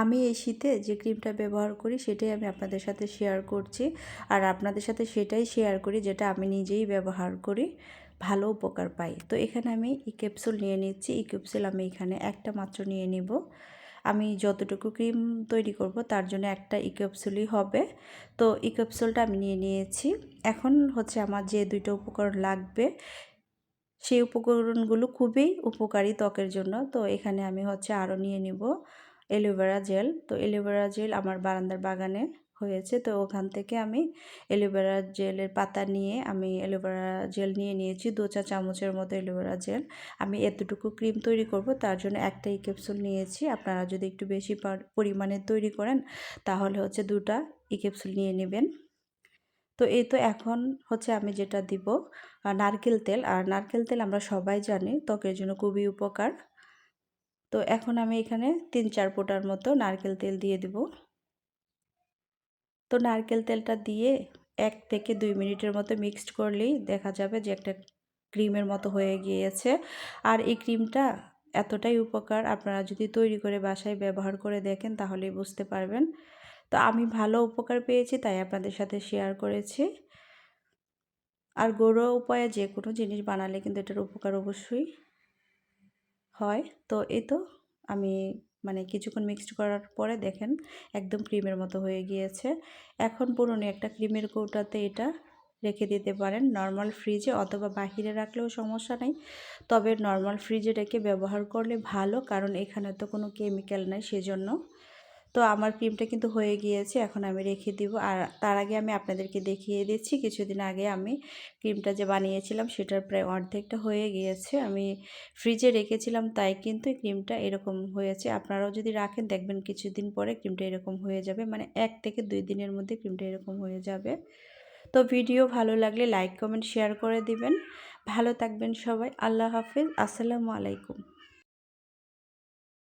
আমি এই শীতে যে ক্রিমটা ব্যবহার করি সেটাই আমি আপনাদের সাথে শেয়ার করছি। আর আপনাদের সাথে সেটাই শেয়ার করি যেটা আমি নিজেই ব্যবহার করি, ভালো উপকার পাই। তো এখানে আমি ই ক্যাপসুল নিয়ে নিচ্ছি। ই ক্যাপসুল আমি এখানে একটা মাত্র নিয়ে নিব। আমি যতটুকু ক্রিম তৈরি করব তার জন্য একটা ই ক্যাপসুলই হবে। তো ই ক্যাপসুলটা আমি নিয়ে নিয়েছি। এখন হচ্ছে আমার যে দুইটা উপকরণ লাগবে, সেই উপকরণগুলো খুবই উপকারী ত্বকের জন্য। তো এখানে আমি হচ্ছে আরও নিয়ে নিব অ্যালোভেরা জেল। তো অ্যালোভেরা জেল আমার বারান্দার বাগানে হয়েছে, তো ওখান থেকে আমি অ্যালোভেরা জেলের পাতা নিয়ে আমি অ্যালোভেরা জেল নিয়ে নিয়েছি 2 চা চামচের মতো অ্যালোভেরা জেল। আমি এতটুকু ক্রিম তৈরি করব তার জন্য একটাই ক্যাপসুল নিয়েছি। আপনারা যদি একটু বেশি পরিমাণে তৈরি করেন তাহলে হচ্ছে 2টা ক্যাপসুল নিয়ে নেবেন। তো এই তো এখন হচ্ছে আমি যেটা দিব নারকেল তেল। আর নারকেল তেল আমরা সবাই জানি ত্বকের জন্য খুবই উপকার। তো এখন আমি এখানে 3-4 ফোঁটার মতো নারকেল তেল দিয়ে দিব। তো নারকেল তেলটা দিয়ে 1 থেকে 2 মিনিটের মতো মিক্সড করলেই দেখা যাবে যে একটা ক্রিমের মতো হয়ে গিয়েছে। আর এই ক্রিমটা এতটাই উপকার, আপনারা যদি তৈরি করে বাসায় ব্যবহার করে দেখেন তাহলেই বুঝতে পারবেন। তো আমি ভালো উপকার পেয়েছি তাই আপনাদের সাথে শেয়ার করেছি। আর ঘরোয়া উপায়ে যে কোনো জিনিস বানালে কিন্তু এটার উপকার অবশ্যই হয়। তো এই তো আমি কিছুক্ষণ মিক্সড করার পরে দেখেন একদম ক্রিমের মতো হয়ে গিয়েছে। এখন পুরনো একটা ক্রিমের কৌটাতে এটা রেখে দিতে পারেন নর্মাল ফ্রিজে, অথবা বাহিরে রাখলেও সমস্যা নেই। তবে নর্মাল ফ্রিজে রেখে ব্যবহার করলে ভালো, কারণ এখানে তো কোনো কেমিক্যাল নাই সেজন্য। তো আমার ক্রিমটা কিন্তু হয়ে গিয়েছে, এখন আমি রেখে দিব। আর তার আগে আমি আপনাদেরকে দেখিয়ে দিচ্ছি, কিছুদিন আগে আমি ক্রিমটা যে বানিয়েছিলাম সেটার প্রায় অর্ধেকটা হয়ে গিয়েছে। আমি ফ্রিজে রেখেছিলাম তাই কিন্তু এই ক্রিমটা এরকম হয়েছে। আপনারাও যদি রাখেন দেখবেন কিছুদিন পরে ক্রিমটা এরকম হয়ে যাবে, 1 থেকে 2 দিনের মধ্যে ক্রিমটা এরকম হয়ে যাবে। তো ভিডিও ভালো লাগলে লাইক কমেন্ট শেয়ার করে দিবেন। ভালো থাকবেন সবাই। আল্লাহ হাফেজ। আসসালামু আলাইকুম।